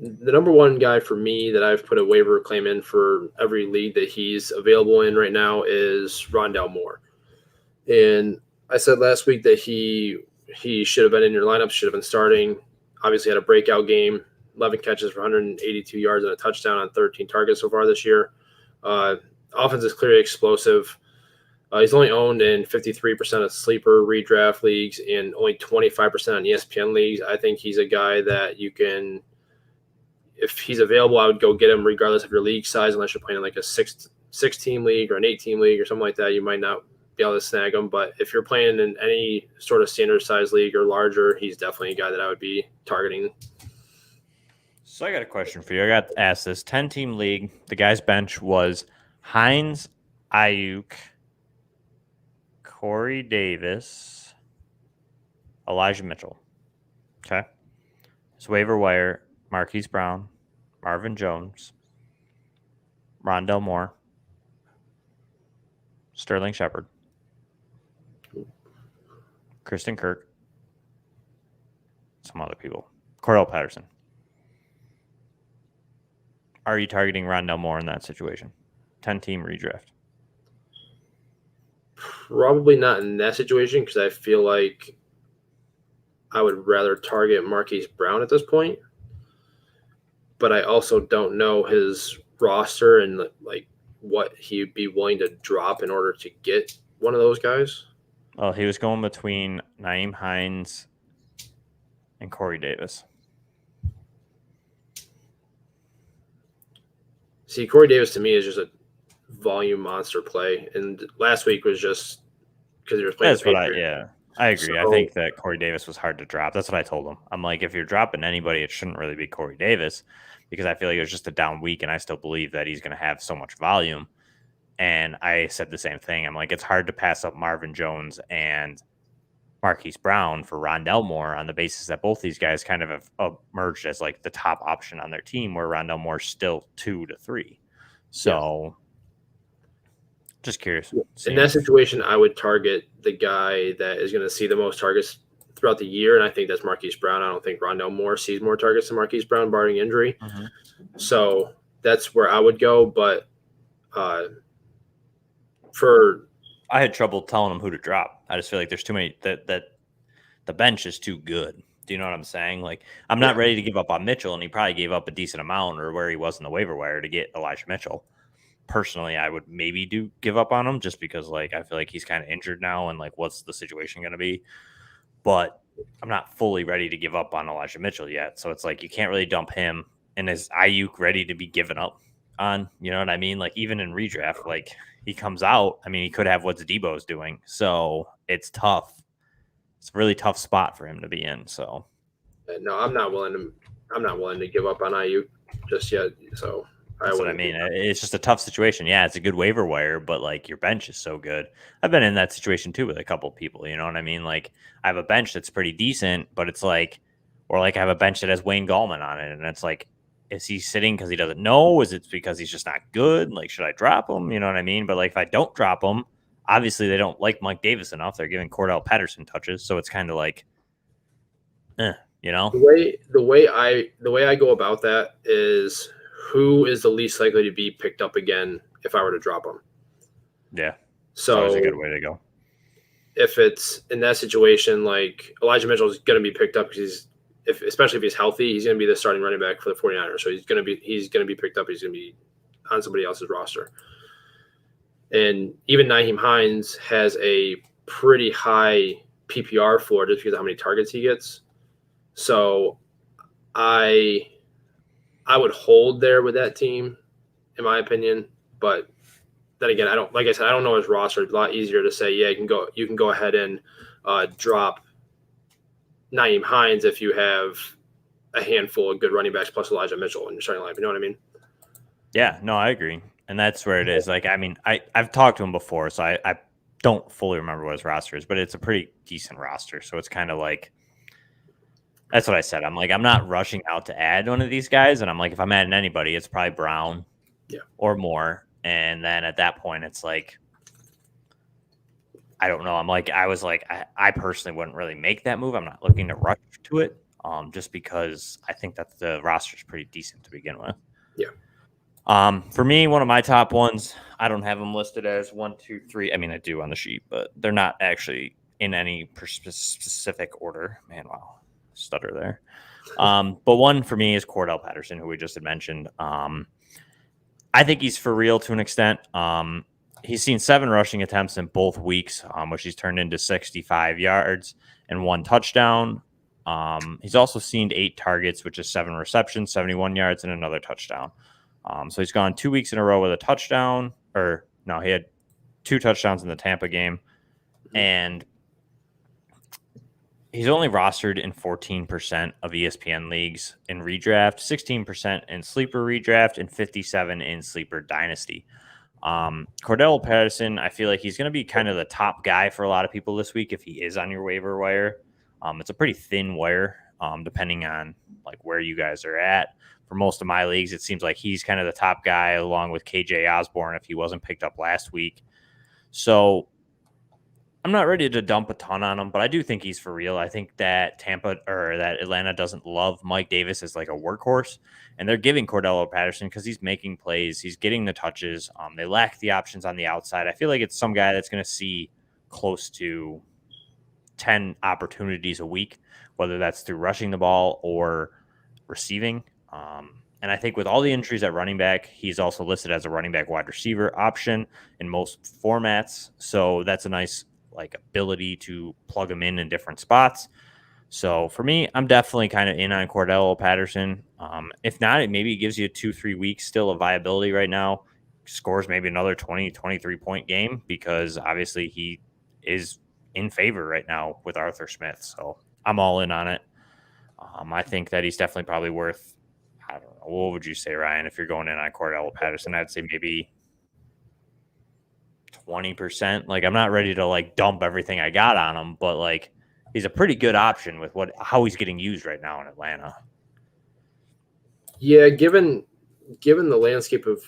The number one guy for me that I've put a waiver claim in for every league that he's available in right now is Rondell Moore. And I said last week that he should have been in your lineup, should have been starting. Obviously had a breakout game 11 catches for 182 yards and a touchdown on 13 targets so far this year. Offense is clearly explosive. He's only owned in 53% of sleeper redraft leagues and only 25% on ESPN leagues. I think he's a guy that you can, if he's available, I would go get him regardless of your league size, unless you're playing in like a six-team league or an 8-team league or something like that. You might not be able to snag him. But if you're playing in any sort of standard size league or larger, he's definitely a guy that I would be targeting. So I got a question for you. I got asked this 10-team league. The guy's bench was Hines, Ayuk, Corey Davis, Elijah Mitchell. Okay. His waiver wire, Marquise Brown, Marvin Jones, Rondell Moore, Sterling Shepard, Kristen Kirk, some other people. Cordell Patterson. Are you targeting Rondell Moore in that situation? 10-team redraft. Probably not in that situation because I feel like I would rather target Marquise Brown at this point. But I also don't know his roster and like what he'd be willing to drop in order to get one of those guys. Well, he was going between Nyheim Hines and Corey Davis. See, Corey Davis to me is just a volume monster play, and last week was just because he was playing. That's what I agree. So, I think that Corey Davis was hard to drop. That's what I told him. I'm like, if you're dropping anybody, it shouldn't really be Corey Davis because I feel like it was just a down week, and I still believe that he's going to have so much volume. And I said the same thing. I'm like, it's hard to pass up Marvin Jones and Marquise Brown for Rondell Moore on the basis that both these guys kind of have emerged as like the top option on their team, where Rondell Moore's still 2 to 3. So, just curious. In that situation, I would target the guy that is going to see the most targets throughout the year, and I think that's Marquise Brown. I don't think Rondell Moore sees more targets than Marquise Brown, barring injury. Mm-hmm. So that's where I would go. But I had trouble telling him who to drop. I just feel like there's too many that the bench is too good. Do you know what I'm saying? Like, I'm not ready to give up on Mitchell, and he probably gave up a decent amount or where he was in the waiver wire to get Elijah Mitchell. Personally, I would maybe give up on him just because, like, I feel like he's kind of injured now, and like, what's the situation going to be? But I'm not fully ready to give up on Elijah Mitchell yet. So it's like you can't really dump him. And is Ayuk ready to be given up on? You know what I mean? Like, even in redraft, like, he comes out. I mean, he could have what Debo's doing. So it's tough. It's a really tough spot for him to be in. So no, I'm not willing to give up on Ayuk just yet. So that's what I mean. It's just a tough situation. Yeah, it's a good waiver wire, but like your bench is so good. I've been in that situation too with a couple of people. You know what I mean? Like, I have a bench that's pretty decent, but it's like, or like I have a bench that has Wayne Gallman on it, and it's like, is he sitting because he doesn't know? Is it because he's just not good? Like, should I drop him? You know what I mean? But like, if I don't drop him, obviously they don't like Mike Davis enough. They're giving Cordell Patterson touches, so it's kind of like, you know. The way I go about that is, who is the least likely to be picked up again if I were to drop him? Yeah, so that's a good way to go. If it's in that situation, like Elijah Mitchell is going to be picked up because especially if he's healthy, he's going to be the starting running back for the 49ers. So he's going to be picked up. He's going to be on somebody else's roster. And even Nyheim Hines has a pretty high PPR floor just because of how many targets he gets. So I would hold there with that team, in my opinion. But then again, I don't know his roster. It's a lot easier to say, yeah, you can go ahead and drop Nyheim Hines if you have a handful of good running backs plus Elijah Mitchell in your starting lineup. You know what I mean? Yeah, no, I agree. And that's where it is. Like, I mean, I've talked to him before, so I don't fully remember what his roster is, but it's a pretty decent roster. So it's kind of like, that's what I said. I'm like, I'm not rushing out to add one of these guys. And I'm like, if I'm adding anybody, it's probably Brown or Moore. And then at that point, it's like, I don't know. I'm like, I personally wouldn't really make that move. I'm not looking to rush to it just because I think that the roster is pretty decent to begin with. Yeah. For me, one of my top ones, I don't have them listed as 1, 2, 3. I mean, I do on the sheet, but they're not actually in any specific order. Man, wow. Stutter there. But one for me is Cordell Patterson, who we just had mentioned. I think he's for real to an extent. He's seen 7 rushing attempts in both weeks, which he's turned into 65 yards and 1 touchdown. He's also seen 8 targets, which is 7 receptions, 71 yards, and another touchdown. So he's gone 2 weeks in a row with a touchdown. Or no, he had 2 touchdowns in the Tampa game. And he's only rostered in 14% of ESPN leagues in redraft, 16% in sleeper redraft, and 57% in sleeper dynasty. Cordell Patterson, I feel like he's going to be kind of the top guy for a lot of people this week if he is on your waiver wire. It's a pretty thin wire, depending on like where you guys are at. For most of my leagues, it seems like he's kind of the top guy along with KJ Osborne if he wasn't picked up last week. So I'm not ready to dump a ton on him, but I do think he's for real. I think that Atlanta doesn't love Mike Davis as like a workhorse, and they're giving Cordell Patterson because he's making plays, he's getting the touches. They lack the options on the outside. I feel like it's some guy that's going to see close to 10 opportunities a week, whether that's through rushing the ball or receiving. And I think with all the injuries at running back, he's also listed as a running back wide receiver option in most formats. So that's a nice like ability to plug him in different spots. So for me, I'm definitely kind of in on Cordell Patterson. If not, it maybe gives you 2-3 weeks still of viability right now. Scores maybe another 20, 23-point game because obviously he is in favor right now with Arthur Smith. So I'm all in on it. I think that he's definitely probably worth, I don't know, what would you say, Ryan, if you're going in on Cordell Patterson? I'd say maybe 20%. Like, I'm not ready to like dump everything I got on him, but like he's a pretty good option with how he's getting used right now in Atlanta. Yeah, given the landscape of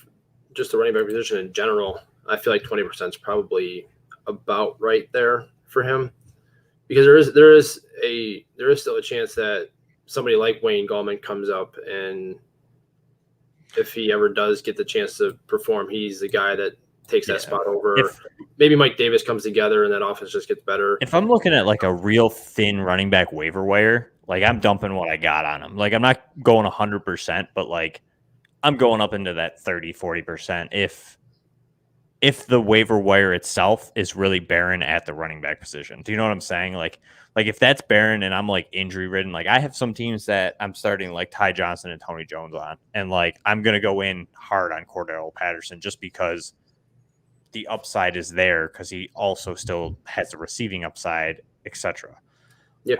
just the running back position in general, I feel like 20% is probably about right there for him, because there is still a chance that somebody like Wayne Gallman comes up, and if he ever does get the chance to perform, he's the guy that takes that spot over. Maybe Mike Davis comes together and that offense just gets better. If I'm looking at like a real thin running back waiver wire, like I'm dumping what I got on him. Like I'm not going 100%, but like I'm going up into that 30-40% if the waiver wire itself is really barren at the running back position. Do you know what I'm saying? Like if that's barren and I'm like injury ridden, like I have some teams that I'm starting like Ty Johnson and Tony Jones on, and like I'm going to go in hard on Cordell Patterson just because the upside is there, because he also still has the receiving upside, etc. Yep.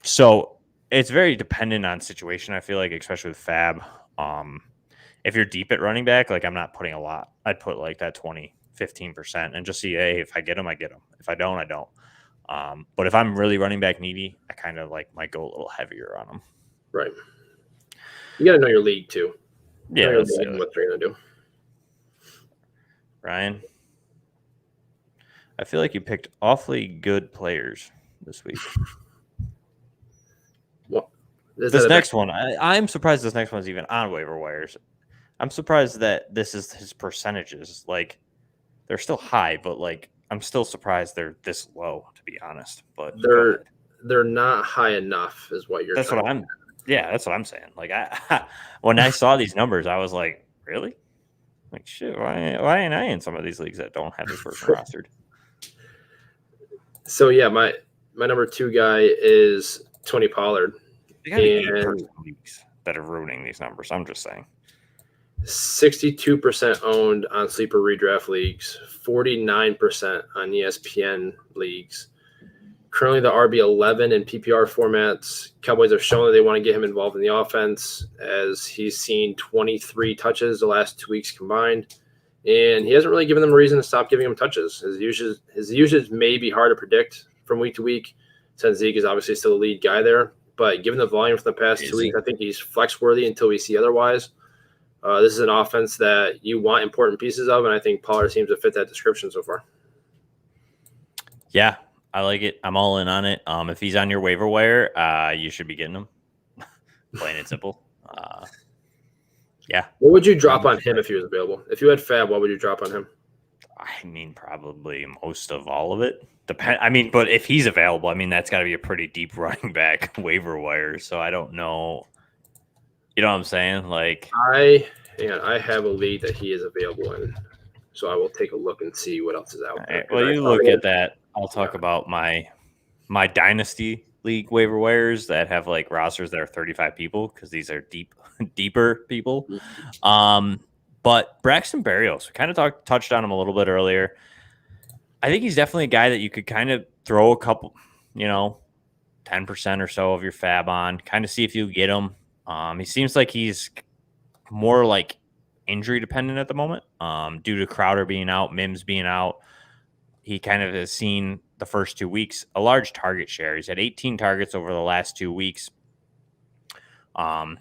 So it's very dependent on situation, I feel like, especially with Fab. If you're deep at running back, like I'm not putting a lot. I'd put like that 20-15% and just see, hey, if I get him, I get him. If I don't, I don't. But if I'm really running back needy, I kind of like might go a little heavier on them. Right. You got to know your league too. Yeah. What they're going to do. Ryan, I feel like you picked awfully good players this week. Well, this next one, I'm surprised this next one's even on waiver wires. I'm surprised that this is his percentages. Like, they're still high, but like I'm still surprised they're this low, to be honest. But they're not high enough, is what you're. That's what I'm. Yeah, that's what I'm saying. Like when I saw these numbers, I was like, really? Like shit. Why ain't I in some of these leagues that don't have this person rostered? So yeah, my number 2 guy is Tony Pollard. They got 8 leagues that are ruining these numbers. I'm just saying. 62% owned on sleeper redraft leagues, 49% on ESPN leagues. Currently the RB11 in PPR formats. Cowboys have shown that they want to get him involved in the offense, as he's seen 23 touches the last 2 weeks combined. And he hasn't really given them a reason to stop giving him touches. His usage may be hard to predict from week to week, since Zeke is obviously still the lead guy there. But given the volume from the past 2 weeks, I think he's flex worthy until we see otherwise. This is an offense that you want important pieces of, and I think Pollard seems to fit that description so far. Yeah, I like it. I'm all in on it. If he's on your waiver wire, you should be getting him. Plain and simple. Yeah. What would you drop on him if he was available? If you had Fab, what would you drop on him? I mean, probably most of all of it. But if he's available, I mean, that's got to be a pretty deep running back waiver wire. So I don't know. You know what I'm saying? Like, I have a league that he is available in, so I will take a look and see what else is out there. right, well, you look at that. I'll talk about my dynasty league waiver wires that have like rosters that are 35 people because these are deeper people. But Braxton Berrios, we kind of touched on him a little bit earlier. I think he's definitely a guy that you could kind of throw a couple, 10% or so of your fab on, kind of see if you get him. He seems like he's more like injury dependent at the moment due to Crowder being out, Mims being out. He kind of has seen the first 2 weeks a large target share. He's had 18 targets over the last 2 weeks.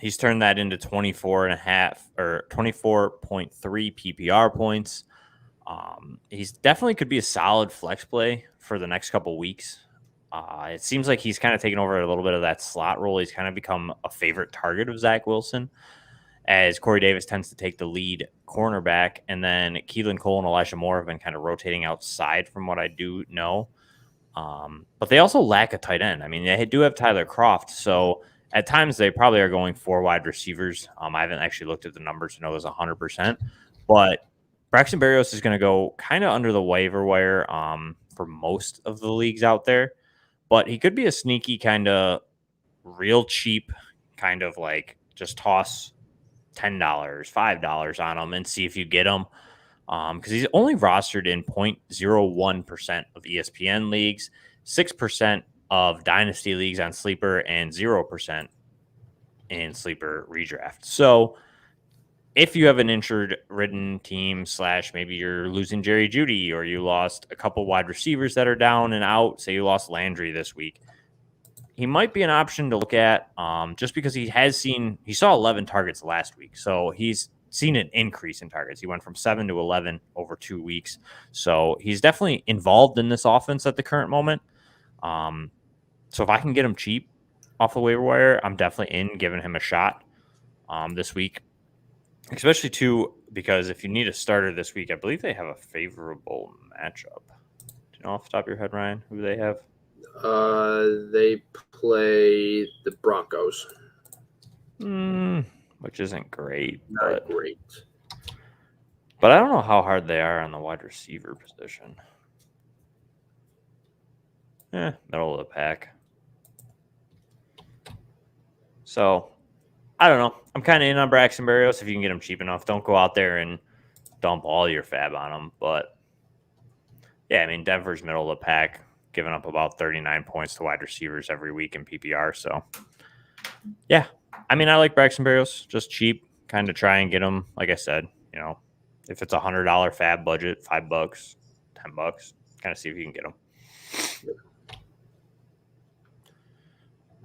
He's turned that into 24.5 or 24.3 PPR points. He's definitely could be a solid flex play for the next couple weeks. It seems like he's kind of taken over a little bit of that slot role. He's kind of become a favorite target of Zach Wilson, as Corey Davis tends to take the lead cornerback, and then Keelan Cole and Elijah Moore have been kind of rotating outside from what I do know. But they also lack a tight end. I mean, they do have Tyler Kroft, so at times they probably are going 4 wide receivers. I haven't actually looked at the numbers to know this 100%, but Braxton Berrios is going to go kind of under the waiver wire for most of the leagues out there, but he could be a sneaky kind of real cheap kind of like just toss $10, $5 on him and see if you get him. Because he's only rostered in 0.01% of ESPN leagues, 6% of dynasty leagues on Sleeper, and 0% in Sleeper redraft. So if you have an injured-ridden team / maybe you're losing Jerry Jeudy or you lost a couple wide receivers that are down and out, say you lost Landry this week, he might be an option to look at just because he saw 11 targets last week. So he's seen an increase in targets. He went from 7 to 11 over 2 weeks. So he's definitely involved in this offense at the current moment. So if I can get him cheap off the waiver wire, I'm definitely in giving him a shot this week. Especially too, because if you need a starter this week, I believe they have a favorable matchup. Do you know off the top of your head, Ryan, who they have? They play the Broncos. Which isn't great. Not great. But I don't know how hard they are on the wide receiver position. Middle of the pack. So, I don't know. I'm kind of in on Braxton Berrios if you can get him cheap enough. Don't go out there and dump all your fab on him. But, yeah, I mean, Denver's middle of the pack, giving up about 39 points to wide receivers every week in PPR. So, yeah. I mean, I like Braxton Berrios, just cheap, kind of try and get him. Like I said, if it's $100 fab budget, $5, $10, kind of see if you can get him.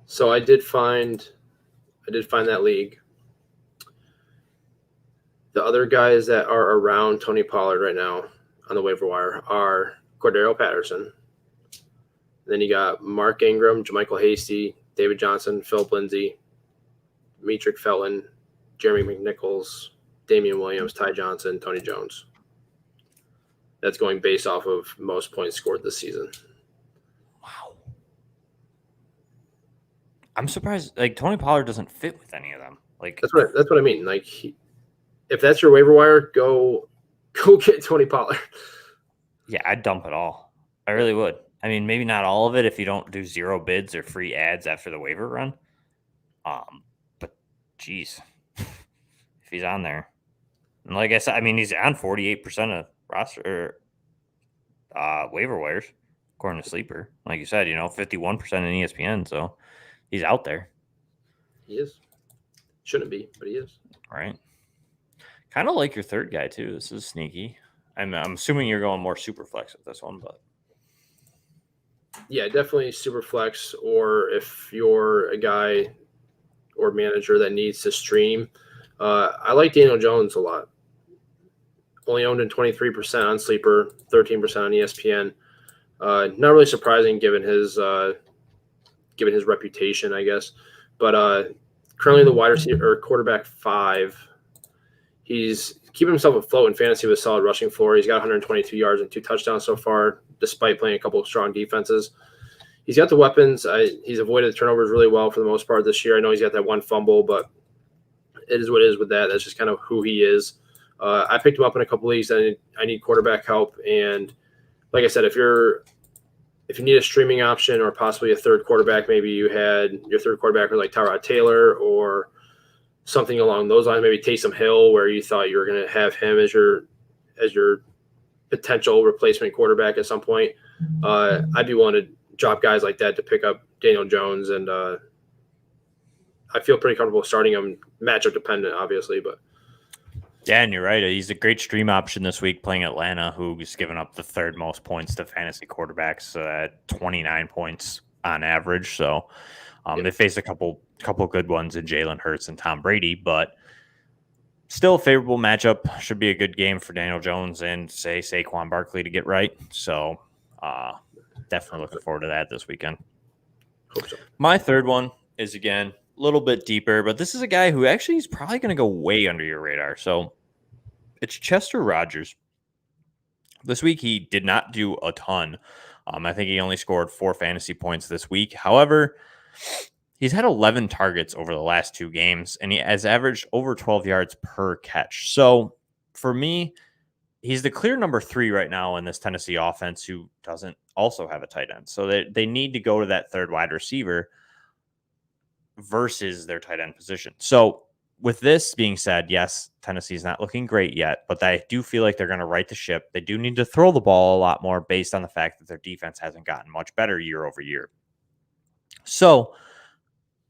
So I did find that league. The other guys that are around Tony Pollard right now on the waiver wire are Cordell Patterson. Then you got Mark Ingram, JaMychal Hasty, David Johnson, Philip Lindsay, Metric Felton, Jeremy McNichols, Damian Williams, Ty Johnson, Tony Jones. That's going based off of most points scored this season. Wow. I'm surprised. Like, Tony Pollard doesn't fit with any of them. Like, that's what I mean. Like, if that's your waiver wire, go get Tony Pollard. Yeah, I'd dump it all. I really would. I mean, maybe not all of it if you don't do 0 bids or free ads after the waiver run. But geez, if he's on there, and like I said, I mean, he's on 48% of roster waiver wires according to Sleeper. Like you said, 51% in ESPN, so he's out there. He is. Shouldn't be, but he is. Right. Kind of like your third guy too. This is sneaky. I'm assuming you're going more super flex with this one, but yeah, definitely super flex. Or if you're a guy or manager that needs to stream, I like Daniel Jones a lot. Only owned in 23% on Sleeper, 13% on ESPN. Not really surprising given his reputation, I guess. But currently the wide receiver or quarterback 5. He's keep himself afloat in fantasy with a solid rushing floor. He's got 122 yards and 2 touchdowns so far, despite playing a couple of strong defenses. He's got the weapons. He's avoided the turnovers really well for the most part this year. I know he's got that 1 fumble, but it is what it is with that. That's just kind of who he is. I picked him up in a couple leagues. I need quarterback help, and like I said, if you need a streaming option or possibly a third quarterback, maybe you had your third quarterback was like Tyrod Taylor or something along those lines, maybe Taysom Hill, where you thought you were going to have him as your potential replacement quarterback at some point. I'd be willing to drop guys like that to pick up Daniel Jones, and I feel pretty comfortable starting him, matchup dependent, obviously, but. Yeah, and you're right. He's a great stream option this week playing Atlanta, who's given up the 3rd most points to fantasy quarterbacks at 29 points on average. So they faced a couple good ones in Jalen Hurts and Tom Brady, but still a favorable matchup. Should be a good game for Daniel Jones and Saquon Barkley to get right. So definitely looking forward to that this weekend. Hope so. My third one is, again, a little bit deeper, but this is a guy who actually is probably going to go way under your radar. So it's Chester Rogers. This week he did not do a ton. I think he only scored 4 fantasy points this week. However, he's had 11 targets over the last 2 games, and he has averaged over 12 yards per catch. So for me, he's the clear number 3 right now in this Tennessee offense who doesn't also have a tight end. So they need to go to that 3rd wide receiver versus their tight end position. So with this being said, yes, Tennessee's not looking great yet, but I do feel like they're going to right the ship. They do need to throw the ball a lot more based on the fact that their defense hasn't gotten much better year over year. So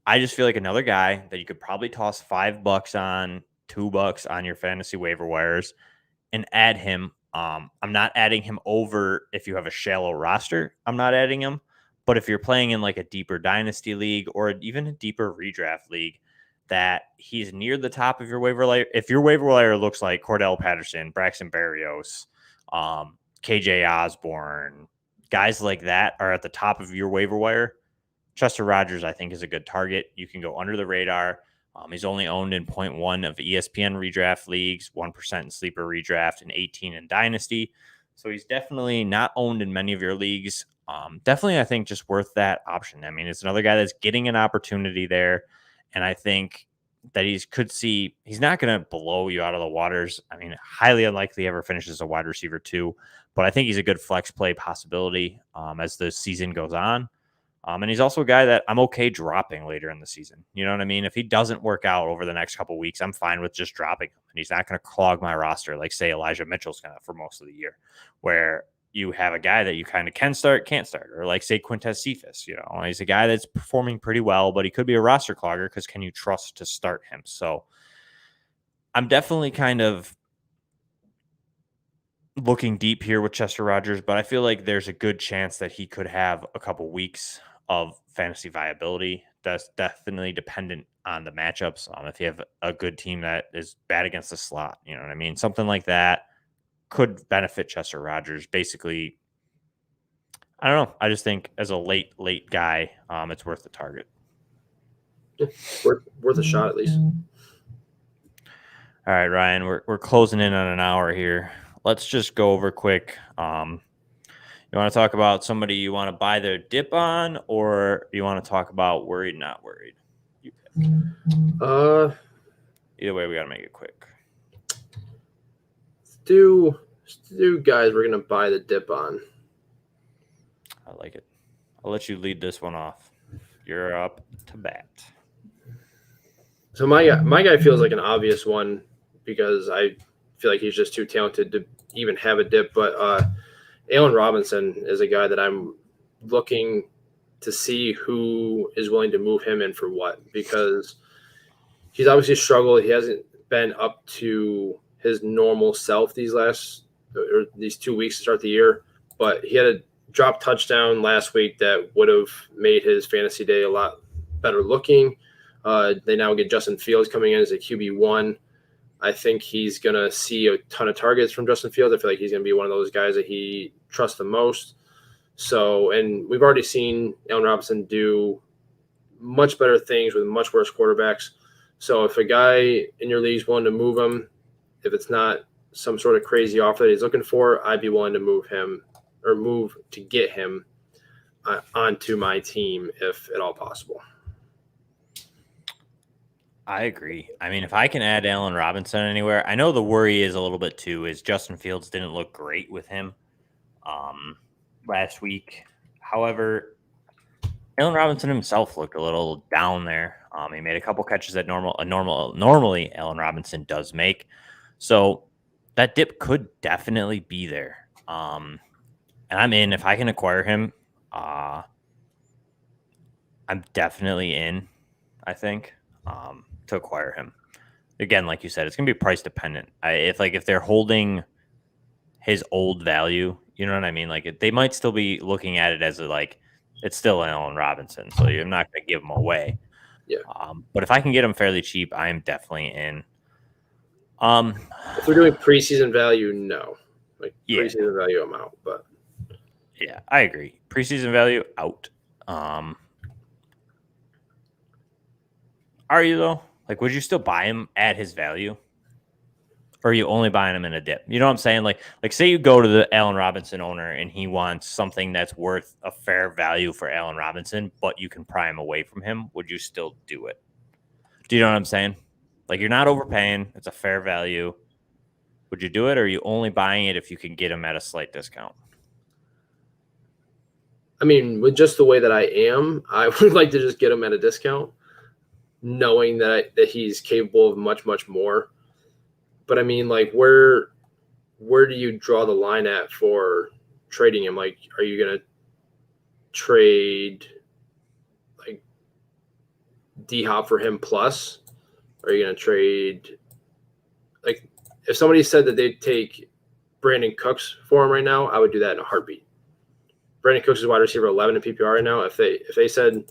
I just feel like another guy that you could probably toss $5 on, $2 on your fantasy waiver wires and add him. I'm not adding him over if you have a shallow roster. I'm not adding him. But if you're playing in like a deeper dynasty league or even a deeper redraft league, that he's near the top of your waiver wire. If your waiver wire looks like Cordell Patterson, Braxton Berrios, KJ Osborne, guys like that are at the top of your waiver wire, Chester Rogers, I think, is a good target. You can go under the radar. He's only owned in 0.1 of ESPN redraft leagues, 1% in sleeper redraft, and 18 in dynasty. So he's definitely not owned in many of your leagues. Definitely, I think, just worth that option. I mean, it's another guy that's getting an opportunity there. And I think that he's not going to blow you out of the waters. I mean, highly unlikely he ever finishes a wide receiver 2, but I think he's a good flex play possibility as the season goes on. And he's also a guy that I'm okay dropping later in the season. You know what I mean? If he doesn't work out over the next couple of weeks, I'm fine with just dropping him. And he's not going to clog my roster like, say, Elijah Mitchell's going to for most of the year, where you have a guy that you kind of can start, can't start, or like, say, Quintez Cephas. You know, he's a guy that's performing pretty well, but he could be a roster clogger because can you trust to start him? So I'm definitely kind of looking deep here with Chester Rogers, but I feel like there's a good chance that he could have a couple weeks of fantasy viability. That's definitely dependent on the matchups. If you have a good team that is bad against the slot, you know what I mean? Something like that could benefit Chester Rogers. Basically, I don't know. I just think as a late guy, it's worth the target. Yeah, worth a shot at least. All right, Ryan, we're closing in on an hour here. Let's just go over quick. You want to talk about somebody you want to buy their dip on, or you want to talk about worried, not worried? You pick. Either way, we got to make it quick. Do guys we're going to buy the dip on. I like it. I'll let you lead this one off. You're up to bat. So my guy feels like an obvious one because I feel like he's just too talented to even have a dip. But Allen Robinson is a guy that I'm looking to see who is willing to move him in for what, because he's obviously struggled. He hasn't been up to his normal self these 2 weeks to start the year, but he had a drop touchdown last week that would have made his fantasy day a lot better looking. They now get Justin Fields coming in as a QB1. I think he's going to see a ton of targets from Justin Fields. I feel like he's going to be one of those guys that he trusts the most. So, and we've already seen Allen Robinson do much better things with much worse quarterbacks. So if a guy in your league is willing to move him if it's not some sort of crazy offer that he's looking for, I'd be willing to move to get him onto my team if at all possible. I agree. I mean, if I can add Allen Robinson anywhere, I know the worry is a little bit too is Justin Fields didn't look great with him last week. However, Allen Robinson himself looked a little down there. He made a couple catches that normally Allen Robinson does make. So that dip could definitely be there. And I'm in. If I can acquire him, I'm definitely in, I think, to acquire him. Again, like you said, it's going to be price dependent. If they're holding his old value, you know what I mean? Like they might still be looking at it as it's still Allen Robinson, so you're not going to give him away. Yeah. But if I can get him fairly cheap, I am definitely in. If we're doing preseason value, no. Preseason value, I'm out. But yeah, I agree. Preseason value out. Are you though? Like, would you still buy him at his value? Or are you only buying him in a dip? You know what I'm saying? Like say you go to the Allen Robinson owner and he wants something that's worth a fair value for Allen Robinson, but you can pry him away from him. Would you still do it? Do you know what I'm saying? Like you're not overpaying. It's a fair value. Would you do it? Or are you only buying it if you can get him at a slight discount? I mean, with just the way that I am, I would like to just get him at a discount, knowing that he's capable of much, much more. But I mean, like, where do you draw the line at for trading him? Like, are you going to trade like D-Hop for him plus? Are you going to trade like if somebody said that they'd take Brandon Cooks for him right now, I would do that in a heartbeat. Brandon Cooks is wide receiver 11 in PPR right now. If they said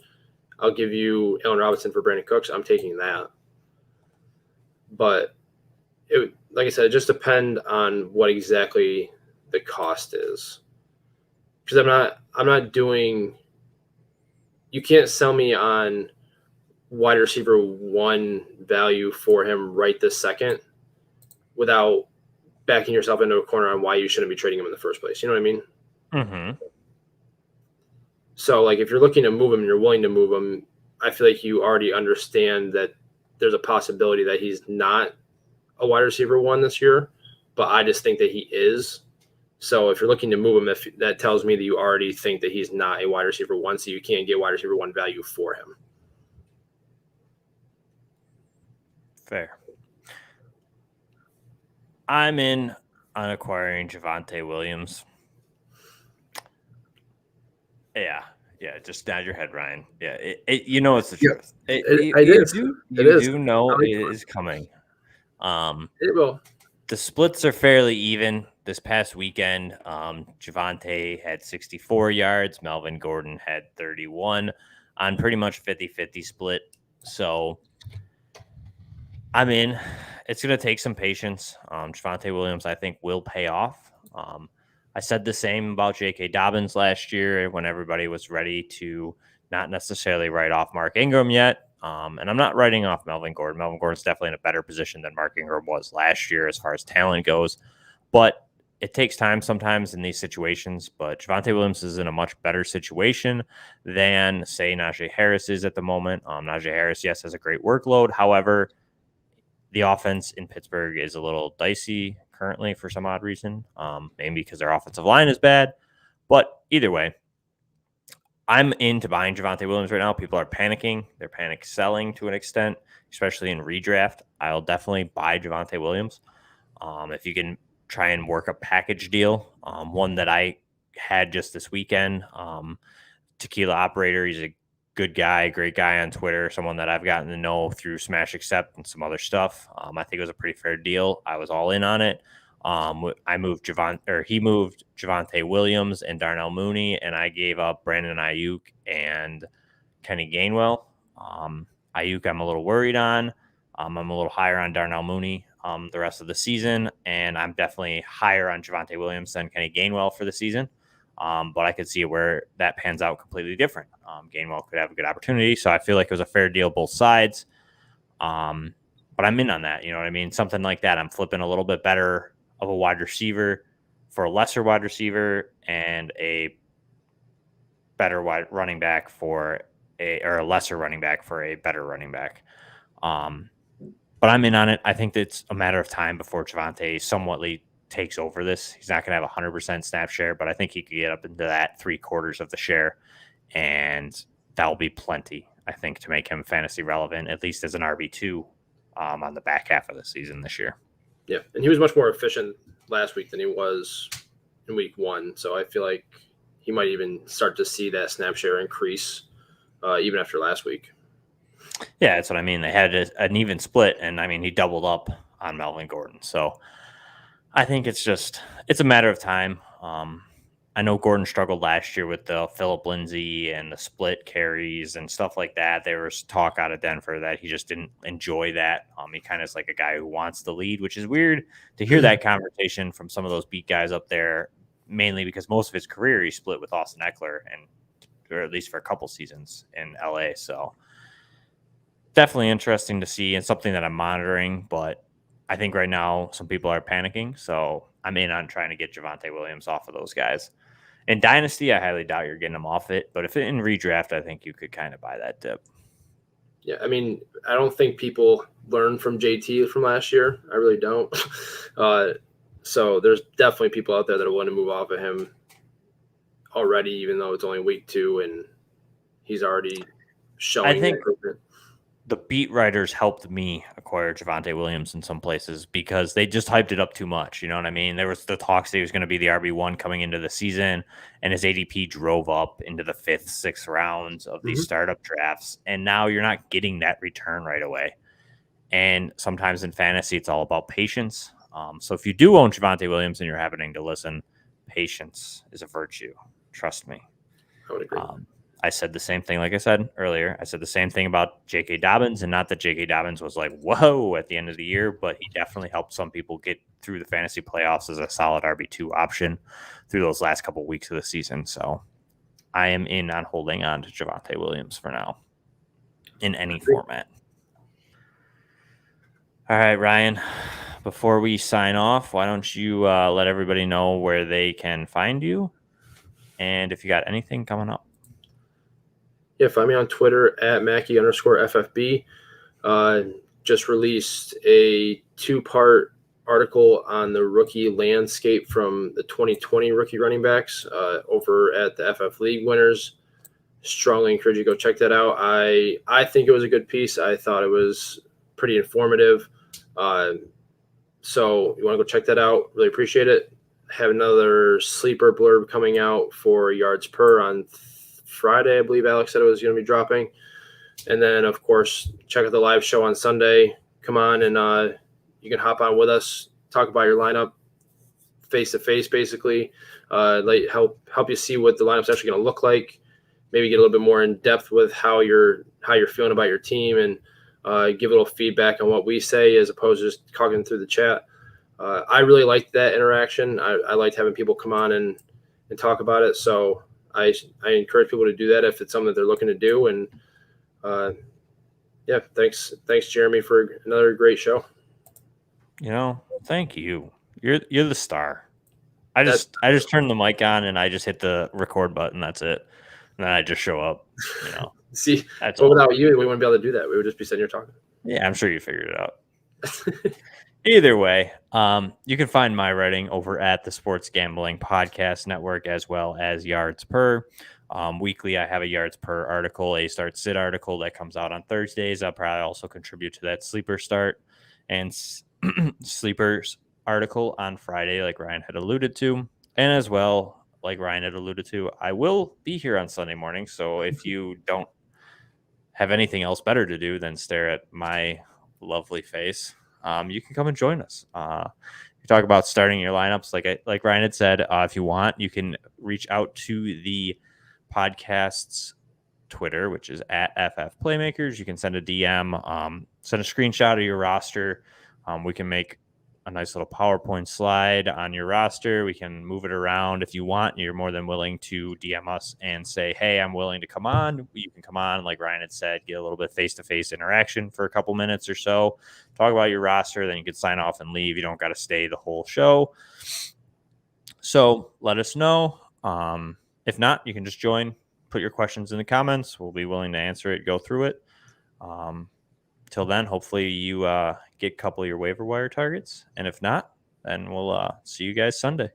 I'll give you Allen Robinson for Brandon Cooks, I'm taking that. But like I said, it just depends on what exactly the cost is. Because I'm not doing. You can't sell me on wide receiver 1 value for him right this second without backing yourself into a corner on why you shouldn't be trading him in the first place. You know what I mean? Mm-hmm. So, like, if you're looking to move him and you're willing to move him, I feel like you already understand that there's a possibility that he's not a wide receiver 1 this year, but I just think that he is. So if you're looking to move him, that tells me that you already think that he's not a wide receiver 1, so you can't get wide receiver 1 value for him. Fair. I'm in on acquiring Javonte Williams. Yeah, just nod your head, Ryan. Yeah, you know it's the truth. You do know it is coming. It will. The splits are fairly even. This past weekend, Javonte had 64 yards. Melvin Gordon had 31 on pretty much 50-50 split. So, I mean, it's going to take some patience. Javonte Williams, I think, will pay off. I said the same about J.K. Dobbins last year when everybody was ready to not necessarily write off Mark Ingram yet. And I'm not writing off Melvin Gordon. Melvin Gordon's definitely in a better position than Mark Ingram was last year as far as talent goes. But it takes time sometimes in these situations. But Javonte Williams is in a much better situation than, say, Najee Harris is at the moment. Najee Harris, yes, has a great workload. However, the offense in Pittsburgh is a little dicey currently for some odd reason, maybe because their offensive line is bad. But either way, I'm into buying Javonte Williams right now. People are panicking. They're panic selling to an extent, especially in redraft. I'll definitely buy Javonte Williams. If you can try and work a package deal, one that I had just this weekend, Tequila Operator, he's a good guy, great guy on Twitter, someone that I've gotten to know through Smash Accept and some other stuff. I think it was a pretty fair deal. I was all in on it. He moved Javonte Williams and Darnell Mooney, and I gave up Brandon Ayuk and Kenny Gainwell. Ayuk, I'm a little worried on. I'm a little higher on Darnell Mooney the rest of the season, and I'm definitely higher on Javonte Williams than Kenny Gainwell for the season. But I could see where that pans out completely different. Gainwell could have a good opportunity, so I feel like it was a fair deal both sides. but I'm in on that. You know what I mean? Something like that. I'm flipping a little bit better of a wide receiver for a lesser wide receiver and a better wide running back for a lesser running back for a better running back. But I'm in on it. I think it's a matter of time before Javonte somewhatly takes over this. He's not going to have 100% snap share, but I think he could get up into that 3/4 of the share, and that'll be plenty, I think, to make him fantasy relevant, at least as an RB2 on the back half of the season this year. Yeah, and he was much more efficient last week than he was in week 1, so I feel like he might even start to see that snap share increase even after last week. Yeah, that's what I mean. They had an even split, and I mean, he doubled up on Melvin Gordon. So I think it's a matter of time. I know Gordon struggled last year with the Phillip Lindsay and the split carries and stuff like that. There was talk out of Denver that he just didn't enjoy that. He kind of is like a guy who wants the lead, which is weird to hear that conversation from some of those beat guys up there, mainly because most of his career he split with Austin Eckler, or at least for a couple seasons in LA. So definitely interesting to see and something that I'm monitoring, but I think right now some people are panicking, so I'm in on trying to get Javonte Williams off of those guys. In Dynasty, I highly doubt you're getting them off it, but if in redraft, I think you could kind of buy that dip. Yeah, I mean, I don't think people learn from JT from last year. I really don't. So there's definitely people out there that want to move off of him already, even though it's only week 2 and he's already showing. I think the beat writers helped me acquire Javonte Williams in some places because they just hyped it up too much. You know what I mean? There was the talks that he was going to be the RB1 coming into the season, and his ADP drove up into the 5th, 6th rounds of these startup drafts. And now you're not getting that return right away. And sometimes in fantasy, it's all about patience. So if you do own Javonte Williams and you're happening to listen, patience is a virtue. Trust me. I would agree. I said the same thing, like I said earlier. I said the same thing about J.K. Dobbins, and not that J.K. Dobbins was like, whoa, at the end of the year, but he definitely helped some people get through the fantasy playoffs as a solid RB2 option through those last couple of weeks of the season. So I am in on holding on to Javonte Williams for now in any format. All right, Ryan, before we sign off, why don't you let everybody know where they can find you and if you got anything coming up. Yeah, find me on Twitter at Mackey_FFB. Just released a 2-part article on the rookie landscape from the 2020 rookie running backs over at the FF League winners. Strongly encourage you to go check that out. I think it was a good piece. I thought it was pretty informative. So you want to go check that out. Really appreciate it. Have another sleeper blurb coming out for yards per on Friday. I believe Alex said it was going to be dropping. And then, of course, check out the live show on Sunday. Come on, and you can hop on with us, talk about your lineup face-to-face, basically. Help you see what the lineup's actually going to look like. Maybe get a little bit more in depth with how you're feeling about your team, and give a little feedback on what we say as opposed to just talking through the chat. I really liked that interaction. I liked having people come on and talk about it. So I encourage people to do that if it's something that they're looking to do. And yeah, thanks Jeremy for another great show. Thank you. You're the star. I just turn the mic on and I just hit the record button. That's it. And then I just show up. See, without you, we wouldn't be able to do that. We would just be sitting here talking. Yeah, I'm sure you figured it out. Either way, you can find my writing over at the Sports Gambling Podcast Network as well as Yards Per. Weekly, I have a Yards Per article, a Start Sit article that comes out on Thursdays. I'll probably also contribute to that Sleeper Start and Sleepers article on Friday, like Ryan had alluded to. And as well, like Ryan had alluded to, I will be here on Sunday morning. So if you don't have anything else better to do than stare at my lovely face, you can come and join us. You talk about starting your lineups, like Ryan had said. If you want, you can reach out to the podcast's Twitter, which is at FF Playmakers. You can send a DM, send a screenshot of your roster. We can make a nice little PowerPoint slide on your roster. We can move it around if you want. You're more than willing to DM us and say, hey, I'm willing to come on. You can come on, like Ryan had said, get a little bit face-to-face interaction for a couple minutes or so, talk about your roster, then you can sign off and leave. You don't got to stay the whole show. So let us know. If not, you can just join, put your questions in the comments. We'll be willing to answer it, go through it. Till then, hopefully you get a couple of your waiver wire targets. And if not, then we'll see you guys Sunday.